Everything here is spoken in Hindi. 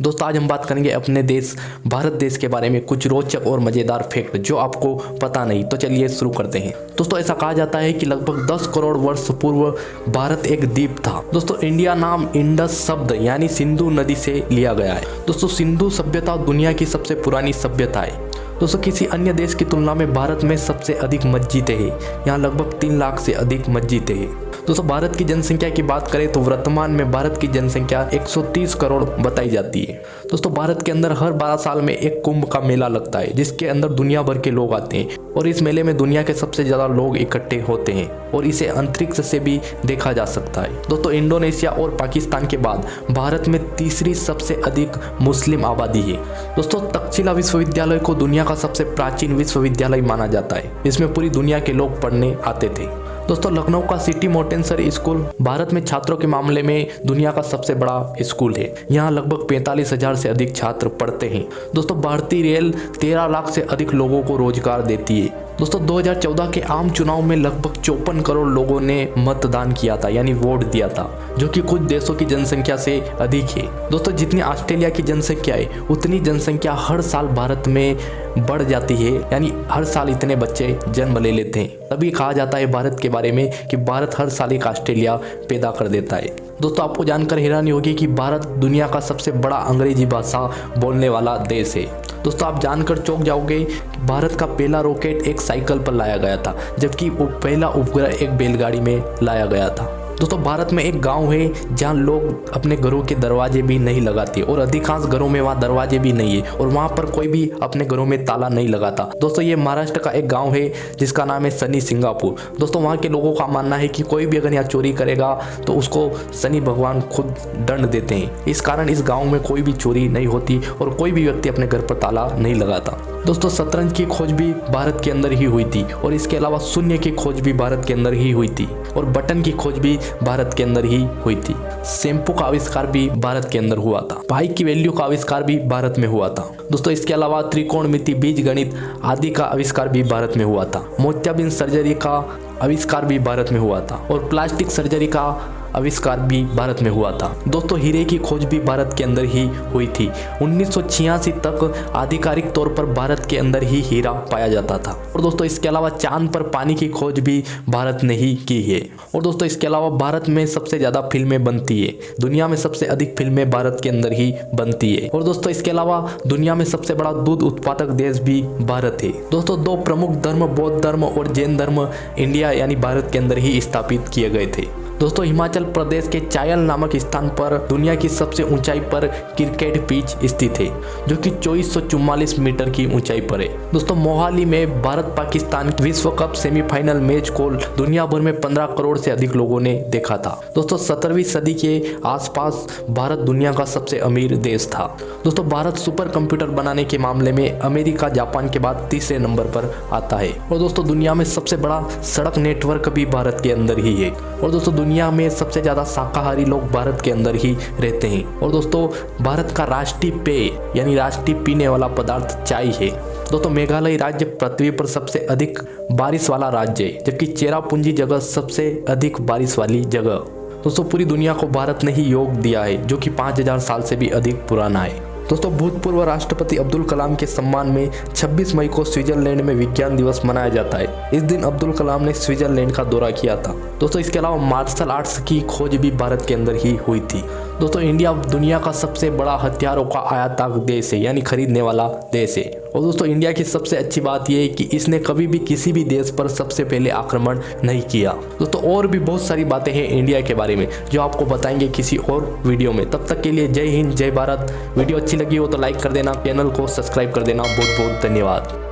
दोस्तों आज हम बात करेंगे अपने देश भारत देश के बारे में कुछ रोचक और मज़ेदार फैक्ट जो आपको पता नहीं। तो चलिए शुरू करते हैं। दोस्तों ऐसा कहा जाता है कि लगभग 10 करोड़ वर्ष पूर्व भारत एक द्वीप था। दोस्तों इंडिया नाम इंडस शब्द यानी सिंधु नदी से लिया गया है। दोस्तों सिंधु सभ्यता दुनिया की सबसे पुरानी सभ्यता है। दोस्तों किसी अन्य देश की तुलना में भारत में सबसे अधिक मस्जिदें हैं। यहाँ लगभग 3 लाख से अधिक मस्जिदें हैं। दोस्तों भारत की जनसंख्या की बात करें तो वर्तमान में भारत की जनसंख्या 130 करोड़ बताई जाती है। दोस्तों भारत के अंदर हर 12 साल में एक कुंभ का मेला लगता है जिसके अंदर दुनिया भर के लोग आते हैं और इस मेले में दुनिया के सबसे ज़्यादा लोग इकट्ठे होते हैं और इसे अंतरिक्ष से भी देखा जा सकता है। दोस्तों इंडोनेशिया और पाकिस्तान के बाद भारत में तीसरी सबसे अधिक मुस्लिम आबादी है। दोस्तों तक्षशिला विश्वविद्यालय को दुनिया का सबसे प्राचीन विश्वविद्यालय माना जाता है। इसमें पूरी दुनिया के लोग पढ़ने आते थे। दोस्तों लखनऊ का सिटी मोटेंसर स्कूल भारत में छात्रों के मामले में दुनिया का सबसे बड़ा स्कूल है। यहाँ लगभग 45,000 से अधिक छात्र पढ़ते हैं। दोस्तों भारतीय रेल 13 लाख से अधिक लोगों को रोजगार देती है। दोस्तों 2014 के आम चुनाव में लगभग 54 करोड़ लोगों ने मतदान किया था यानी वोट दिया था, जो कि कुछ देशों की जनसंख्या से अधिक है। दोस्तों जितनी ऑस्ट्रेलिया की जनसंख्या है उतनी जनसंख्या हर साल भारत में बढ़ जाती है, यानी हर साल इतने बच्चे जन्म ले लेते हैं। तभी कहा जाता है भारत के बारे में कि भारत हर साल एक ऑस्ट्रेलिया पैदा कर देता है। दोस्तों आपको जानकर हैरानी होगी कि भारत दुनिया का सबसे बड़ा अंग्रेजी भाषा बोलने वाला देश है। दोस्तों आप जानकर चौंक जाओगे कि भारत का पहला रॉकेट एक साइकिल पर लाया गया था, जबकि पहला उपग्रह एक बैलगाड़ी में लाया गया था। दोस्तों भारत में एक गांव है जहां लोग अपने घरों के दरवाजे भी नहीं लगाते और अधिकांश घरों में वहां दरवाजे भी नहीं है और वहां पर कोई भी अपने घरों में ताला नहीं लगाता। दोस्तों ये महाराष्ट्र का एक गांव है जिसका नाम है शनि सिंगापुर। दोस्तों वहां के लोगों का मानना है कि कोई भी अगर यहाँ चोरी करेगा तो उसको शनि भगवान खुद दंड देते हैं। इस कारण इस गाँव में कोई भी चोरी नहीं होती और कोई भी व्यक्ति अपने घर पर ताला नहीं लगाता। दोस्तों शतरंज की खोज भी भारत के अंदर ही हुई थी और इसके अलावा शून्य की खोज भी भारत के अंदर ही हुई थी और बटन की खोज भी भारत के अंदर ही हुई थी। शैम्पू का आविष्कार भी भारत के अंदर हुआ था। पाई की वैल्यू का आविष्कार भी भारत में हुआ था। दोस्तों इसके अलावा त्रिकोणमिति, बीज गणित आदि का आविष्कार भी भारत में हुआ था। मोतियाबिंद सर्जरी का आविष्कार भी भारत में हुआ था और प्लास्टिक सर्जरी का आविष्कार भी भारत में हुआ था। दोस्तों हीरे की खोज भी भारत के अंदर ही हुई थी। 1986 तक आधिकारिक तौर पर भारत के अंदर ही हीरा पाया जाता था। और दोस्तों इसके अलावा चांद पर पानी की खोज भी भारत ने ही की है। और दोस्तों इसके अलावा भारत में सबसे ज़्यादा फिल्में बनती है। दुनिया में सबसे अधिक फिल्में भारत के अंदर ही बनती है। और दोस्तों इसके अलावा दुनिया में सबसे बड़ा दूध उत्पादक देश भी भारत है। दोस्तों 2 प्रमुख धर्म बौद्ध धर्म और जैन धर्म इंडिया यानी भारत के अंदर ही स्थापित किए गए थे। दोस्तों हिमाचल प्रदेश के चायल नामक स्थान पर दुनिया की सबसे ऊंचाई पर क्रिकेट पिच स्थित है, जो कि 2444 मीटर की ऊंचाई पर है। दोस्तों मोहाली में भारत पाकिस्तान विश्व कप सेमीफाइनल मैच को दुनिया भर में 15 करोड़ से अधिक लोगों ने देखा था। दोस्तों 17वीं सदी के आसपास भारत दुनिया का सबसे अमीर देश था। दोस्तों भारत सुपर कंप्यूटर बनाने के मामले में अमेरिका जापान के बाद तीसरे नंबर पर आता है। और दोस्तों दुनिया में सबसे बड़ा सड़क नेटवर्क भी भारत के अंदर ही है। और दोस्तों दुनिया में सबसे ज़्यादा शाकाहारी लोग भारत के अंदर ही रहते हैं। और दोस्तों भारत का राष्ट्रीय पेय यानी राष्ट्रीय पीने वाला पदार्थ चाय है। दोस्तों मेघालय राज्य पृथ्वी पर सबसे अधिक बारिश वाला राज्य है, जबकि चेरापूंजी जगह सबसे अधिक बारिश वाली जगह। दोस्तों पूरी दुनिया को भारत ने ही योग दिया है, जो कि 5000 साल से भी अधिक पुराना है। दोस्तों भूतपूर्व राष्ट्रपति अब्दुल कलाम के सम्मान में 26 मई को स्विट्जरलैंड में विज्ञान दिवस मनाया जाता है। इस दिन अब्दुल कलाम ने स्विट्जरलैंड का दौरा किया था। दोस्तों इसके अलावा मार्शल आर्ट्स की खोज भी भारत के अंदर ही हुई थी। दोस्तों इंडिया दुनिया का सबसे बड़ा हथियारों का आयातक देश है यानी खरीदने वाला देश है। और दोस्तों इंडिया की सबसे अच्छी बात यह है कि इसने कभी भी किसी भी देश पर सबसे पहले आक्रमण नहीं किया। दोस्तों और भी बहुत सारी बातें हैं इंडिया के बारे में जो आपको बताएंगे किसी और वीडियो में। तब तक के लिए जय हिंद जय भारत। वीडियो अच्छी लगी हो तो लाइक कर देना, चैनल को सब्सक्राइब कर देना। बहुत बहुत धन्यवाद।